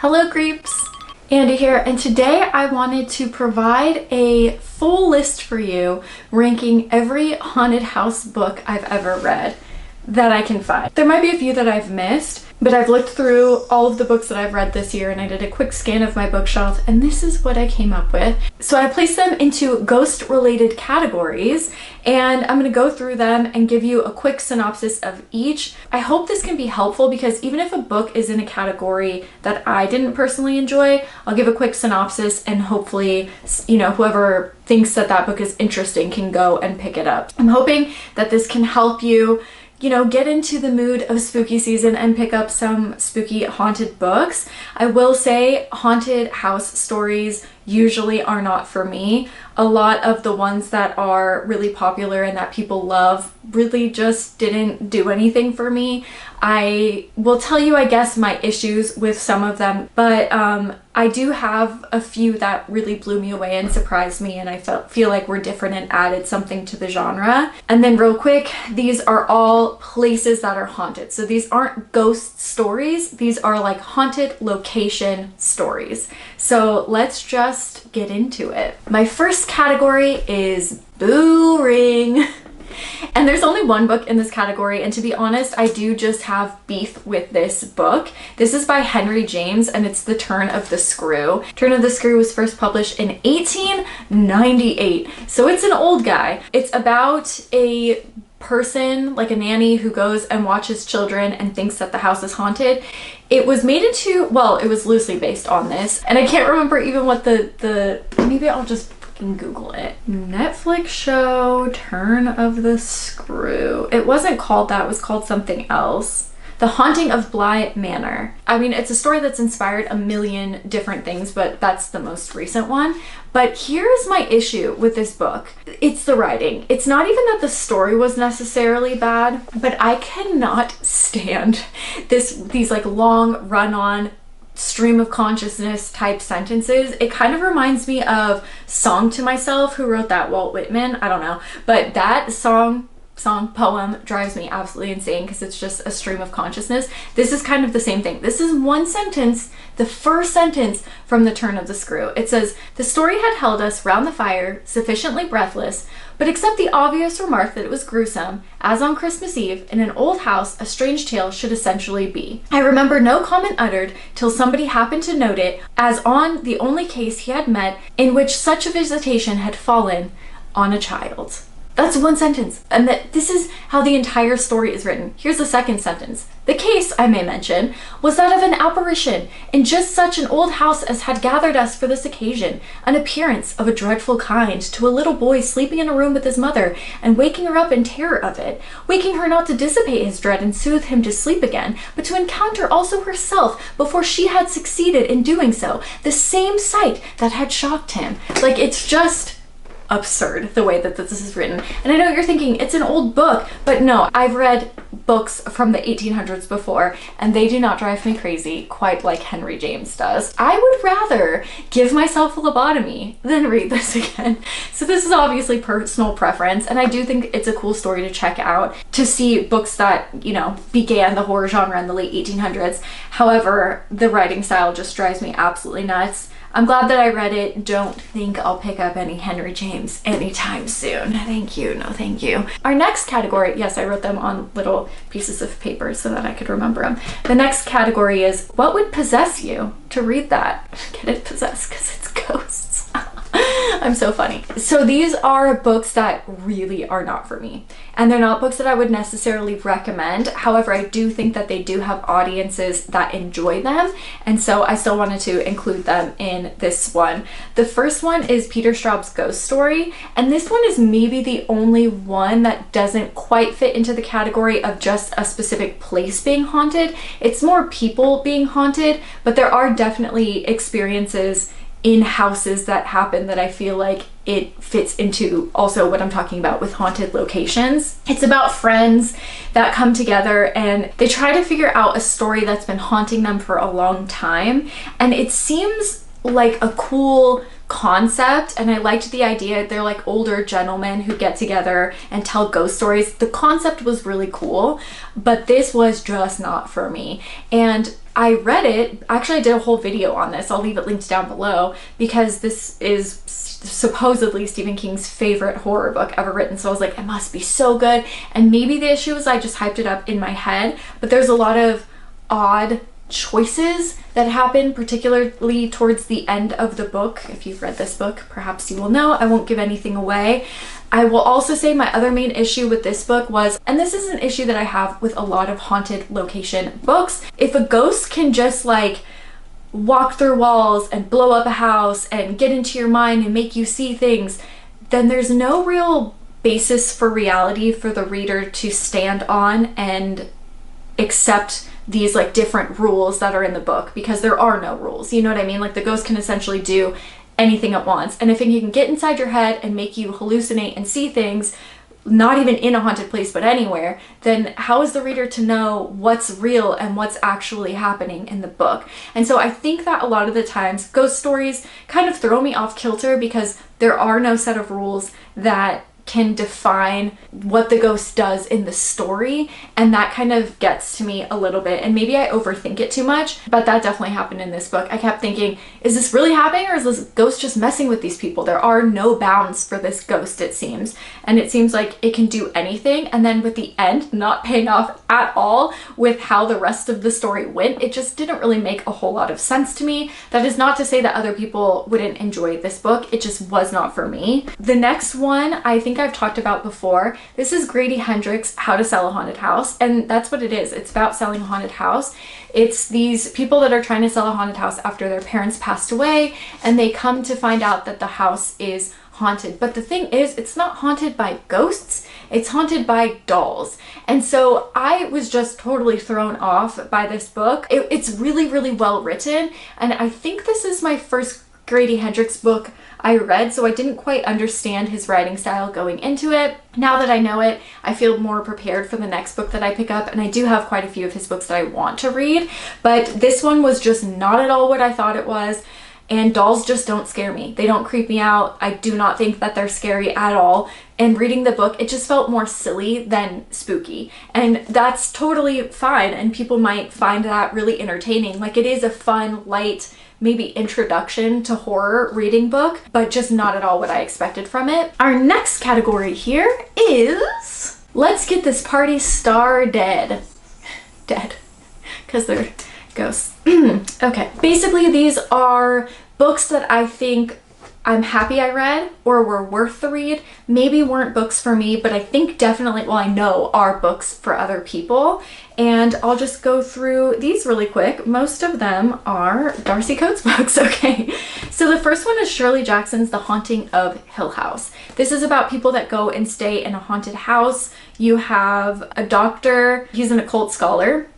Hello creeps! Andy here, and today I wanted to provide a full list for you ranking every haunted house book I've ever read that I can find. There might be a few that I've missed, but I've looked through all of the books that I've read this year and I did a quick scan of my bookshelf and this is what I came up with. So I placed them into ghost related categories and I'm going to go through them and give you a quick synopsis of each. I hope this can be helpful because even if a book is in a category that I didn't personally enjoy, I'll give a quick synopsis and hopefully, whoever thinks that that book is interesting can go and pick it up. I'm hoping that this can help you get into the mood of spooky season and pick up some spooky haunted books. I will say haunted house stories usually are not for me. A lot of the ones that are really popular and that people love really just didn't do anything for me. I will tell you, I guess, my issues with some of them, but I do have a few that really blew me away and surprised me, and I feel like were different and added something to the genre. And then real quick, these are all places that are haunted. So these aren't ghost stories, these are like haunted location stories. So let's just get into it. My first category is Boo Ring. And there's only one book in this category, and to be honest, I do just have beef with this book. This is by Henry James and it's The Turn of the Screw. Turn of the Screw was first published in 1898, so it's an old guy. It's about a person, like a nanny, who goes and watches children and thinks that the house is haunted. It was made into, well, it was loosely based on this, and I can't remember even what maybe I'll just Google it. Netflix show Turn of the Screw. It wasn't called that, it was called something else. The Haunting of Bly Manor. I mean, it's a story that's inspired a million different things, but that's the most recent one. But here's my issue with this book. It's the writing. It's not even that the story was necessarily bad, but I cannot stand these like long run-on stream of consciousness type sentences. It kind of reminds me of Song to Myself. Who wrote that? Walt Whitman? I don't know. But that poem drives me absolutely insane because it's just a stream of consciousness. This is kind of the same thing. This is one sentence, the first sentence from The Turn of the Screw. It says, "The story had held us round the fire, sufficiently breathless, but except the obvious remark that it was gruesome, as on Christmas Eve, in an old house, a strange tale should essentially be. I remember no comment uttered till somebody happened to note it, as on the only case he had met in which such a visitation had fallen on a child." That's one sentence, and this is how the entire story is written. Here's the second sentence. "The case, I may mention, was that of an apparition in just such an old house as had gathered us for this occasion, an appearance of a dreadful kind to a little boy sleeping in a room with his mother, and waking her up in terror of it, waking her not to dissipate his dread and soothe him to sleep again, but to encounter also herself, before she had succeeded in doing so, the same sight that had shocked him." Like, it's just absurd the way that this is written. And I know you're thinking it's an old book, but no, I've read books from the 1800s before and they do not drive me crazy quite like Henry James does. I would rather give myself a lobotomy than read this again. So this is obviously personal preference, and I do think it's a cool story to check out, to see books that, began the horror genre in the late 1800s. However, the writing style just drives me absolutely nuts. I'm glad that I read it. Don't think I'll pick up any Henry James anytime soon. Thank you. No, thank you. Our next category, yes, I wrote them on little pieces of paper so that I could remember them. The next category is, what would possess you to read that? Get it? Possessed, because it's ghosts. I'm so funny. So these are books that really are not for me, and they're not books that I would necessarily recommend. However, I do think that they do have audiences that enjoy them, and so I still wanted to include them in this one. The first one is Peter Straub's Ghost Story, and this one is maybe the only one that doesn't quite fit into the category of just a specific place being haunted. It's more people being haunted, but there are definitely experiences in houses that happen that I feel like it fits into also what I'm talking about with haunted locations. It's about friends that come together and they try to figure out a story that's been haunting them for a long time, and it seems like a cool concept, and I liked the idea. They're like older gentlemen who get together and tell ghost stories. The concept was really cool, but this was just not for me. And I read it. Actually, I did a whole video on this. I'll leave it linked down below because this is supposedly Stephen King's favorite horror book ever written. So I was like, it must be so good. And maybe the issue is I just hyped it up in my head, but there's a lot of odd choices that happen, particularly towards the end of the book. If you've read this book, perhaps you will know. I won't give anything away. I will also say my other main issue with this book was, and this is an issue that I have with a lot of haunted location books, if a ghost can just like walk through walls and blow up a house and get into your mind and make you see things, then there's no real basis for reality for the reader to stand on and accept these like different rules that are in the book, because there are no rules. You know what I mean? Like the ghost can essentially do anything at once. And if it can get inside your head and make you hallucinate and see things, not even in a haunted place, but anywhere, then how is the reader to know what's real and what's actually happening in the book? And so I think that a lot of the times ghost stories kind of throw me off kilter because there are no set of rules that can define what the ghost does in the story, and that kind of gets to me a little bit, and maybe I overthink it too much, but that definitely happened in this book. I kept thinking, is this really happening, or is this ghost just messing with these people? There are no bounds for this ghost, it seems, and it seems like it can do anything. And then with the end not paying off at all with how the rest of the story went, it just didn't really make a whole lot of sense to me. That is not to say that other people wouldn't enjoy this book, it just was not for me. The next one I think I've talked about before. This is Grady Hendrix' How to Sell a Haunted House, and that's what it is. It's about selling a haunted house. It's these people that are trying to sell a haunted house after their parents passed away, and they come to find out that the house is haunted. But the thing is, it's not haunted by ghosts, it's haunted by dolls. And so I was just totally thrown off by this book. It's really, really well written, and I think this is my first Grady Hendrix book I read, so I didn't quite understand his writing style going into it. Now that I know it, I feel more prepared for the next book that I pick up, and I do have quite a few of his books that I want to read, but this one was just not at all what I thought it was. And dolls just don't scare me. They don't creep me out. I do not think that they're scary at all. And reading the book, it just felt more silly than spooky. And that's totally fine, and people might find that really entertaining. Like, it is a fun, light, maybe introduction to horror reading book, but just not at all what I expected from it. Our next category here is Let's Get This Party Started. Dead. Because they're ghosts. Okay. Basically, these are books that I think I'm happy I read or were worth the read. Maybe weren't books for me, but I think definitely, well, I know are books for other people. And I'll just go through these really quick. Most of them are Darcy Coates books. Okay, so the first one is Shirley Jackson's The Haunting of Hill House. This is about people that go and stay in a haunted house. You have a doctor, he's an occult scholar,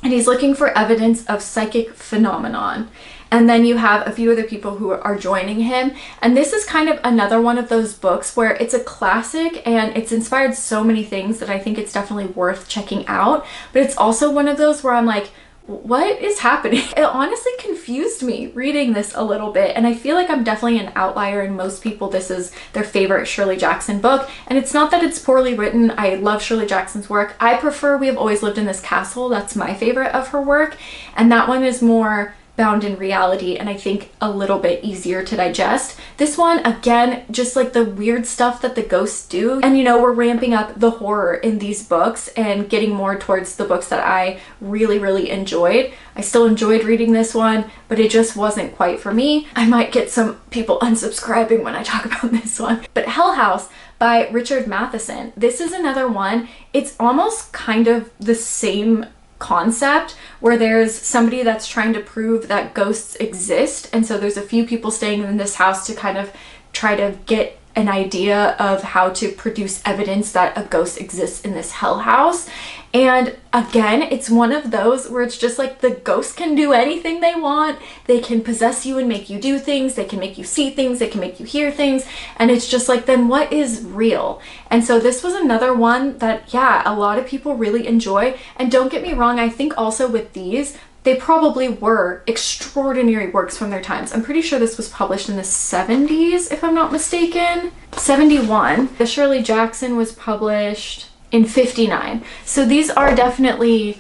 and he's looking for evidence of psychic phenomenon. And then you have a few other people who are joining him. And this is kind of another one of those books where it's a classic and it's inspired so many things that I think it's definitely worth checking out. But it's also one of those where I'm like, what is happening? It honestly confused me reading this a little bit, and I feel like I'm definitely an outlier, and most people this is their favorite Shirley Jackson book. And it's not that it's poorly written. I love Shirley Jackson's work. I prefer We Have Always Lived in This Castle. That's my favorite of her work, and that one is more bound in reality and I think a little bit easier to digest. This one, again, just like the weird stuff that the ghosts do, and you know, we're ramping up the horror in these books and getting more towards the books that I really enjoyed. I still enjoyed reading this one, but it just wasn't quite for me. I might get some people unsubscribing when I talk about this one. But Hell House by Richard Matheson. This is another one. It's almost kind of the same concept where there's somebody that's trying to prove that ghosts exist, and so there's a few people staying in this house to kind of try to get an idea of how to produce evidence that a ghost exists in this hell house. And again, it's one of those where it's just like the ghost can do anything they want. They can possess you and make you do things. They can make you see things. They can make you hear things. And it's just like, then what is real? And so this was another one that, yeah, a lot of people really enjoy. And don't get me wrong, I think also with these, they probably were extraordinary works from their times. I'm pretty sure this was published in the 70s, if I'm not mistaken. 71. The Shirley Jackson was published in 59. So these are definitely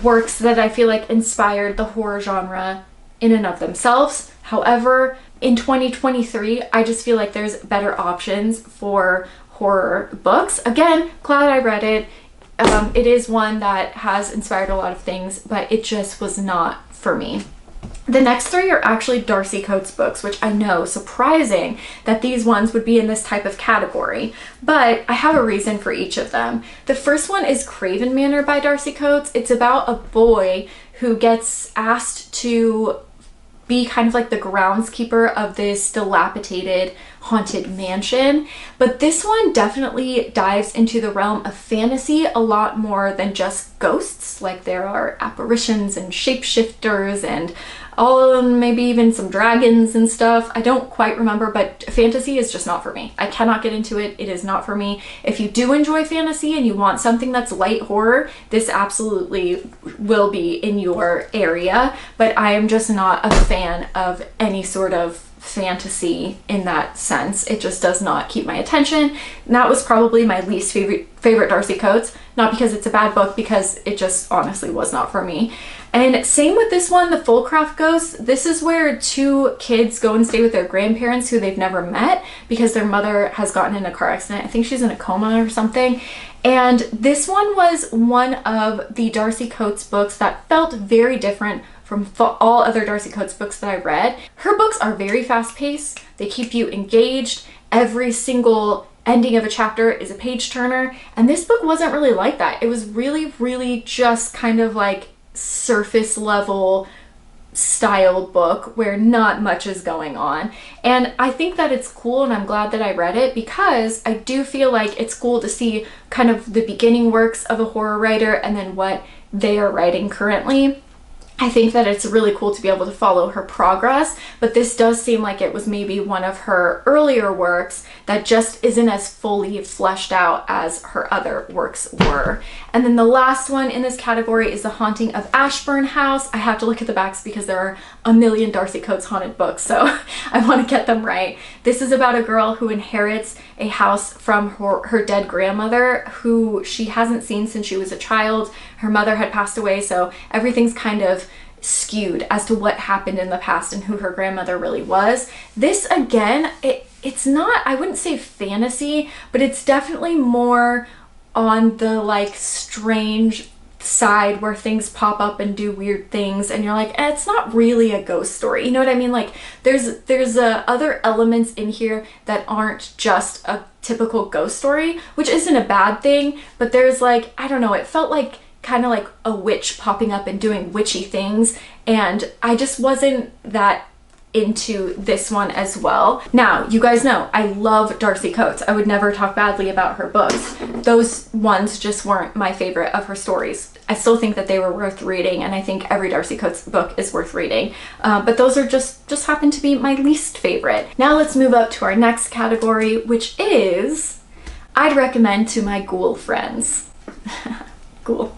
works that I feel like inspired the horror genre in and of themselves. However, in 2023, I just feel like there's better options for horror books. Again, glad I read it. It is one that has inspired a lot of things, but it just was not for me. The next three are actually Darcy Coates books, which I know, surprising that these ones would be in this type of category, but I have a reason for each of them. The first one is Craven Manor by Darcy Coates. It's about a boy who gets asked to be kind of like the groundskeeper of this dilapidated haunted mansion. But this one definitely dives into the realm of fantasy a lot more than just ghosts. Like there are apparitions and shapeshifters and maybe even some dragons and stuff. I don't quite remember, but fantasy is just not for me. I cannot get into it. It is not for me. If you do enjoy fantasy and you want something that's light horror, this absolutely will be in your area, but I am just not a fan of any sort of fantasy in that sense. It just does not keep my attention. And that was probably my least favorite Darcy Coates, not because it's a bad book, because it just honestly was not for me. And same with this one, The Fullcraft Ghost. This is where two kids go and stay with their grandparents who they've never met because their mother has gotten in a car accident. I think she's in a coma or something. And this one was one of the Darcy Coates books that felt very different from all other Darcy Coates books that I read. Her books are very fast-paced. They keep you engaged. Every single ending of a chapter is a page turner. And this book wasn't really like that. It was really, really just kind of like surface level style book where not much is going on. And I think that it's cool, and I'm glad that I read it because I do feel like it's cool to see kind of the beginning works of a horror writer and then what they are writing currently. I think that it's really cool to be able to follow her progress, but this does seem like it was maybe one of her earlier works that just isn't as fully fleshed out as her other works were. And then the last one in this category is The Haunting of Ashburn House. I have to look at the backs because there are a million Darcy Coates haunted books, so I want to get them right. This is about a girl who inherits a house from her dead grandmother, who she hasn't seen since she was a child. Her mother had passed away, so everything's kind of skewed as to what happened in the past and who her grandmother really was. This, again, it's not, I wouldn't say fantasy, but it's definitely more on the like strange side where things pop up and do weird things and you're like, it's not really a ghost story. You know what I mean? Like there's other elements in here that aren't just a typical ghost story, which isn't a bad thing, but there's like, I don't know, it felt like kind of like a witch popping up and doing witchy things, and I just wasn't that into this one as well. Now, you guys know I love Darcy Coates. I would never talk badly about her books. Those ones just weren't my favorite of her stories. I still think that they were worth reading, and I think every Darcy Coates book is worth reading. But those are just happen to be my least favorite. Now let's move up to our next category, which is I'd recommend to my ghoul friends. Ghoul.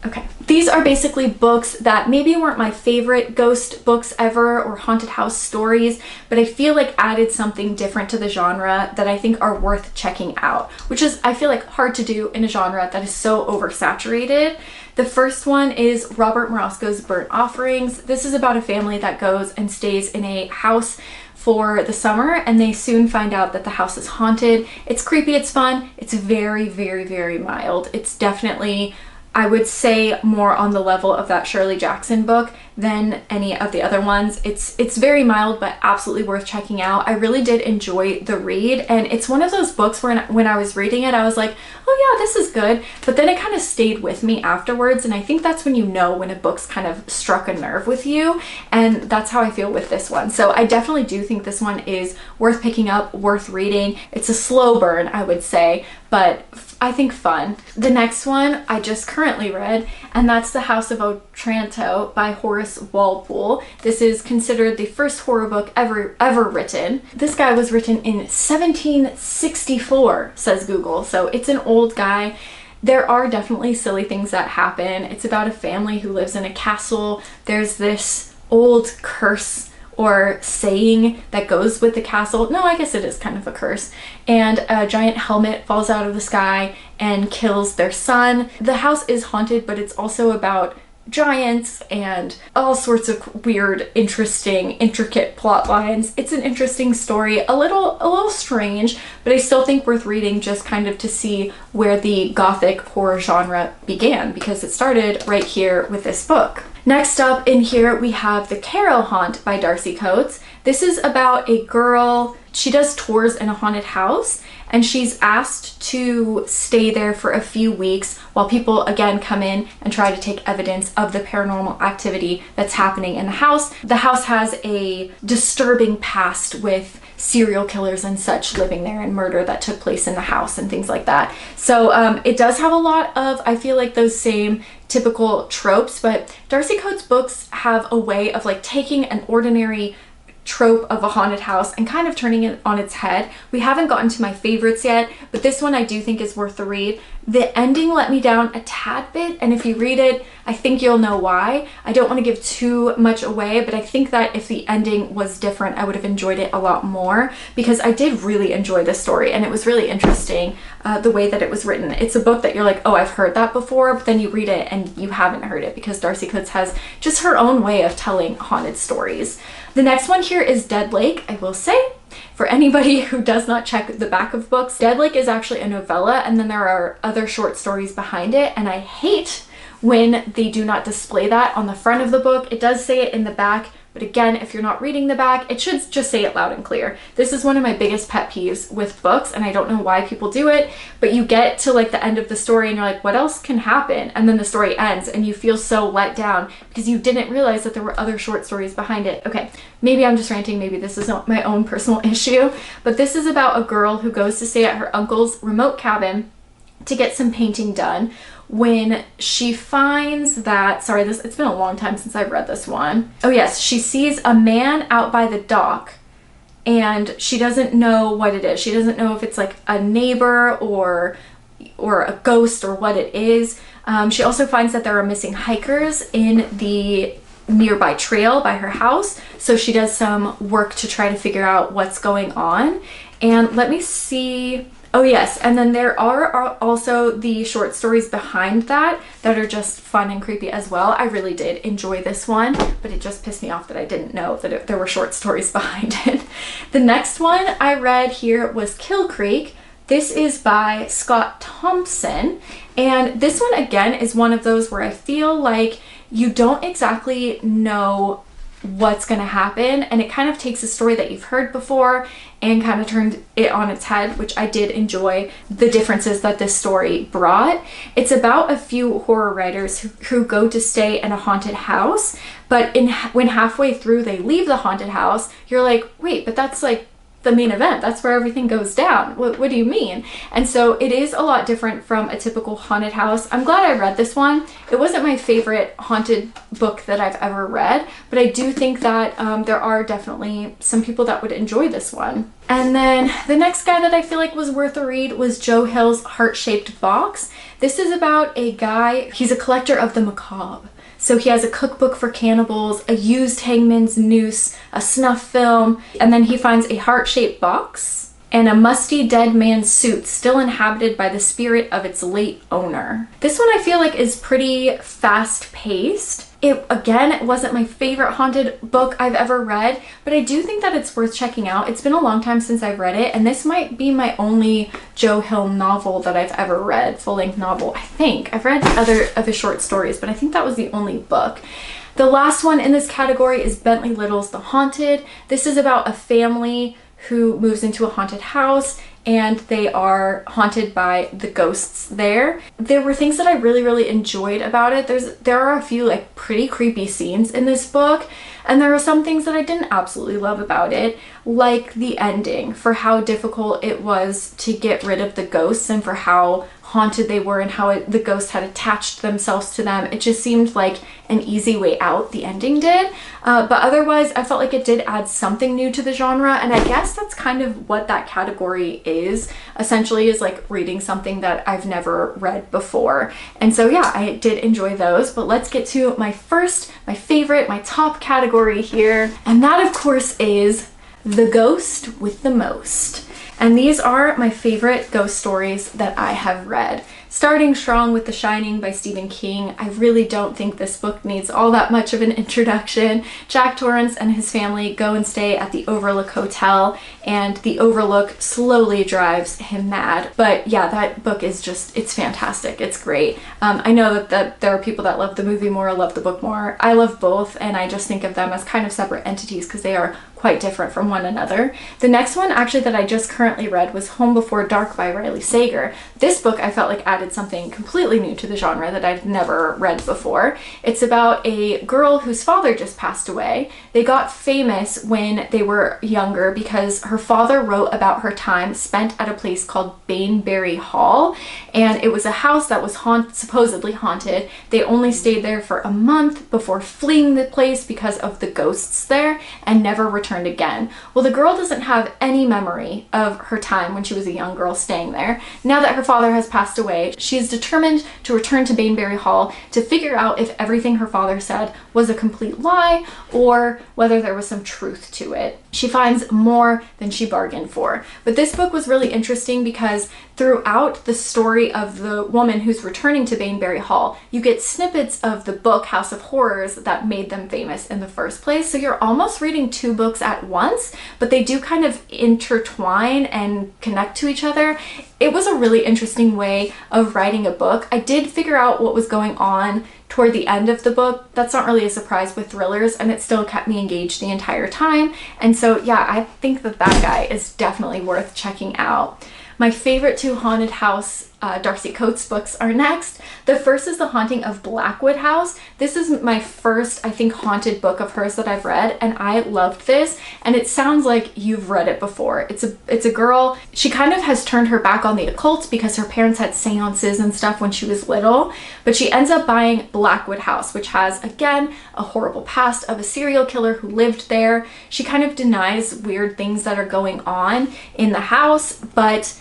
Okay, these are basically books that maybe weren't my favorite ghost books ever or haunted house stories, but I feel like added something different to the genre that I think are worth checking out, which is, I feel like, hard to do in a genre that is so oversaturated. The first one is Robert Morosco's Burnt Offerings. This is about a family that goes and stays in a house for the summer, and they soon find out that the house is haunted. It's creepy, it's fun, it's very, very, very mild. It's definitely, I would say, more on the level of that Shirley Jackson book than any of the other ones. It's very mild, but absolutely worth checking out. I really did enjoy the read, and it's one of those books where when I was reading it, I was like, oh yeah, this is good, but then it kind of stayed with me afterwards, and I think that's when you know when a book's kind of struck a nerve with you, and that's how I feel with this one. So I definitely do think this one is worth picking up, worth reading. It's a slow burn, I would say, but I think fun. The next one I just currently read, and that's The House of Otranto by Horace Walpole. This is considered the first horror book ever written. This guy was written in 1764, says Google, so it's an old guy. There are definitely silly things that happen. It's about a family who lives in a castle. There's this old curse or saying that goes with the castle. No, I guess it is kind of a curse. And a giant helmet falls out of the sky, and kills their son. The house is haunted, but it's also about giants and all sorts of weird, interesting, intricate plot lines. It's an interesting story, a little strange, but I still think worth reading just kind of to see where the gothic horror genre began, because it started right here with this book. Next up in here we have The Carroll Haunt by Darcy Coates. This is about a girl. She does tours in a haunted house, and she's asked to stay there for a few weeks while people again come in and try to take evidence of the paranormal activity that's happening in the house. The house has a disturbing past with serial killers and such living there, and murder that took place in the house and things like that. So it does have a lot of, I feel like, those same typical tropes, but Darcy Coates' books have a way of like taking an ordinary trope of a haunted house and kind of turning it on its head. We haven't gotten to my favorites yet, but this one I do think is worth the read. The ending let me down a tad bit, and if you read it, I think you'll know why. I don't want to give too much away, but I think that if the ending was different, I would have enjoyed it a lot more, because I did really enjoy this story and it was really interesting the way that it was written. It's a book that you're like, oh, I've heard that before, but then you read it and you haven't heard it, because Darcy Coates has just her own way of telling haunted stories. The next one here is Dead Lake. I will say, for anybody who does not check the back of books, Dead Lake is actually a novella, and then there are other short stories behind it, and I hate when they do not display that on the front of the book. It does say it in the back, but again, if you're not reading the back, it should just say it loud and clear. This is one of my biggest pet peeves with books, and I don't know why people do it, but you get to like the end of the story and you're like, what else can happen? And then the story ends and you feel so let down because you didn't realize that there were other short stories behind it. Okay, maybe I'm just ranting, maybe this is not my own personal issue, but this is about a girl who goes to stay at her uncle's remote cabin to get some painting done, when she finds that, sorry, it's been a long time since I've read this one. Oh yes, she sees a man out by the dock and she doesn't know what it is. She doesn't know if it's like a neighbor or a ghost or what it is. She also finds that there are missing hikers in the nearby trail by her house. So she does some work to try to figure out what's going on. And let me see. Oh yes, and then there are also the short stories behind that are just fun and creepy as well. I really did enjoy this one, but it just pissed me off that I didn't know that there were short stories behind it. The next one I read here was Kill Creek. This is by Scott Thompson, and this one again is one of those where I feel like you don't exactly know what's going to happen, and it kind of takes a story that you've heard before and kind of turned it on its head, which I did enjoy the differences that this story brought. It's about a few horror writers who go to stay in a haunted house, but when halfway through they leave the haunted house, you're like, wait, but that's like the main event. That's where everything goes down. What do you mean? And so it is a lot different from a typical haunted house. I'm glad I read this one. It wasn't my favorite haunted book that I've ever read, but I do think that there are definitely some people that would enjoy this one. And then the next guy that I feel like was worth a read was Joe Hill's Heart-Shaped Box. This is about a guy, he's a collector of the macabre. So he has a cookbook for cannibals, a used hangman's noose, a snuff film, and then he finds a heart-shaped box and a musty dead man's suit still inhabited by the spirit of its late owner. This one I feel like is pretty fast-paced. It wasn't my favorite haunted book I've ever read, but I do think that it's worth checking out. It's been a long time since I've read it, and this might be my only Joe Hill novel that I've ever read, full-length novel, I think. I've read other of his short stories, but I think that was the only book. The last one in this category is Bentley Little's The Haunted. This is about a family who moves into a haunted house, and they are haunted by the ghosts there. There were things that I really, really enjoyed about it. There are a few like pretty creepy scenes in this book, and there are some things that I didn't absolutely love about it, like the ending, for how difficult it was to get rid of the ghosts and for how haunted they were and how the ghosts had attached themselves to them. It just seemed like an easy way out, the ending did. But otherwise, I felt like it did add something new to the genre, and I guess that's kind of what that category is, essentially, is like reading something that I've never read before. And so yeah, I did enjoy those, but let's get to my favorite, my top category here, and that of course is The Ghost with the Most. And these are my favorite ghost stories that I have read. Starting strong with The Shining by Stephen King. I really don't think this book needs all that much of an introduction. Jack Torrance and his family go and stay at the Overlook Hotel, and the Overlook slowly drives him mad. But yeah, that book is just, it's fantastic. It's great. I know that there are people that love the movie more, love the book more. I love both, and I just think of them as kind of separate entities because they are quite different from one another. The next one actually that I just currently read was Home Before Dark by Riley Sager. This book I felt like added something completely new to the genre that I'd never read before. It's about a girl whose father just passed away. They got famous when they were younger because her father wrote about her time spent at a place called Baneberry Hall, and it was a house that was supposedly haunted. They only stayed there for a month before fleeing the place because of the ghosts there and never returned again. Well, the girl doesn't have any memory of her time when she was a young girl staying there. Now that her father has passed away, she is determined to return to Baneberry Hall to figure out if everything her father said was a complete lie or whether there was some truth to it. She finds more than she bargained for. But this book was really interesting because throughout the story of the woman who's returning to Baneberry Hall, you get snippets of the book House of Horrors that made them famous in the first place. So you're almost reading two books at once, but they do kind of intertwine and connect to each other. It was a really interesting way of writing a book. I did figure out what was going on toward the end of the book. That's not really a surprise with thrillers, and it still kept me engaged the entire time. And so yeah, I think that guy is definitely worth checking out. My favorite two haunted house Darcy Coates books are next. The first is The Haunting of Blackwood House. This is my first, I think, haunted book of hers that I've read, and I loved this, and it sounds like you've read it before. It's a girl, she kind of has turned her back on the occult because her parents had seances and stuff when she was little, but she ends up buying Blackwood House, which has, again, a horrible past of a serial killer who lived there. She kind of denies weird things that are going on in the house, but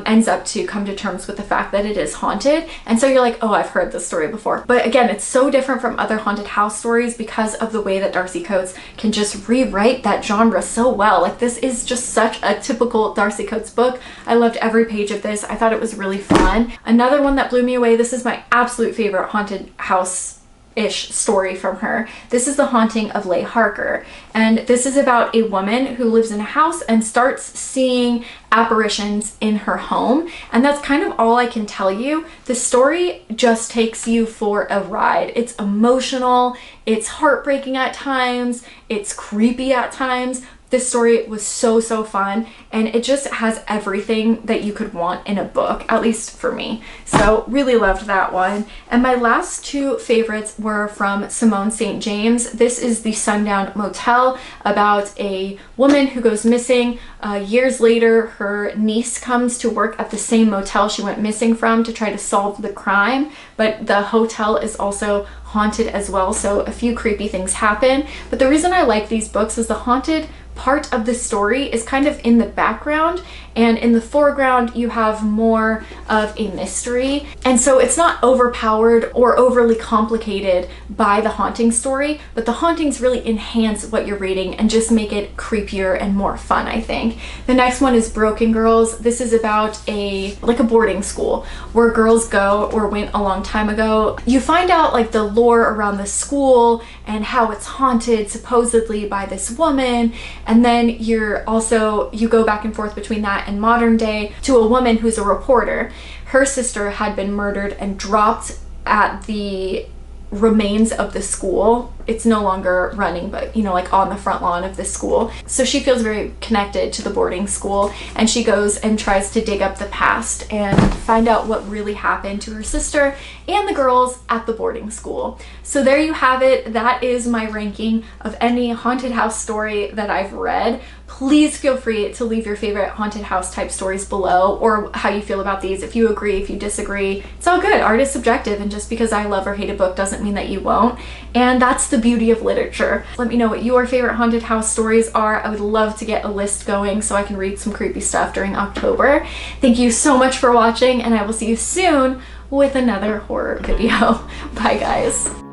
ends up to come to terms with the fact that it is haunted. And so you're like, oh, I've heard this story before. But again, it's so different from other haunted house stories because of the way that Darcy Coates can just rewrite that genre so well. Like, this is just such a typical Darcy Coates book. I loved every page of this. I thought it was really fun. Another one that blew me away, this is my absolute favorite haunted house-ish story from her. This is The Haunting of Leigh Harker, and this is about a woman who lives in a house and starts seeing apparitions in her home, and that's kind of all I can tell you. The story just takes you for a ride. It's emotional, it's heartbreaking at times, it's creepy at times. This story was so fun, and it just has everything that you could want in a book, at least for me. So really loved that one. And my last two favorites were from Simone St. James. This is The Sundown Motel, about a woman who goes missing. Years later, her niece comes to work at the same motel she went missing from to try to solve the crime, but the hotel is also haunted as well, so a few creepy things happen. But the reason I like these books is the haunted part of the story is kind of in the background, and in the foreground you have more of a mystery, and so it's not overpowered or overly complicated by the haunting story, but the hauntings really enhance what you're reading and just make it creepier and more fun, I think. The next one is Broken Girls. This is about a boarding school where girls go, or went a long time ago. You find out like the lore around the school and how it's haunted supposedly by this woman, and then you go back and forth between that and modern day to a woman who's a reporter. Her sister had been murdered and dropped at the remains of the school. It's no longer running, but you know, like on the front lawn of this school. So she feels very connected to the boarding school, and she goes and tries to dig up the past and find out what really happened to her sister and the girls at the boarding school. So there you have it. That is my ranking of any haunted house story that I've read. Please feel free to leave your favorite haunted house type stories below, or how you feel about these. If you agree, if you disagree, it's all good. Art is subjective, and just because I love or hate a book doesn't mean that you won't. And that's the beauty of literature. Let me know what your favorite haunted house stories are. I would love to get a list going so I can read some creepy stuff during October. Thank you so much for watching, and I will see you soon with another horror video. Bye guys.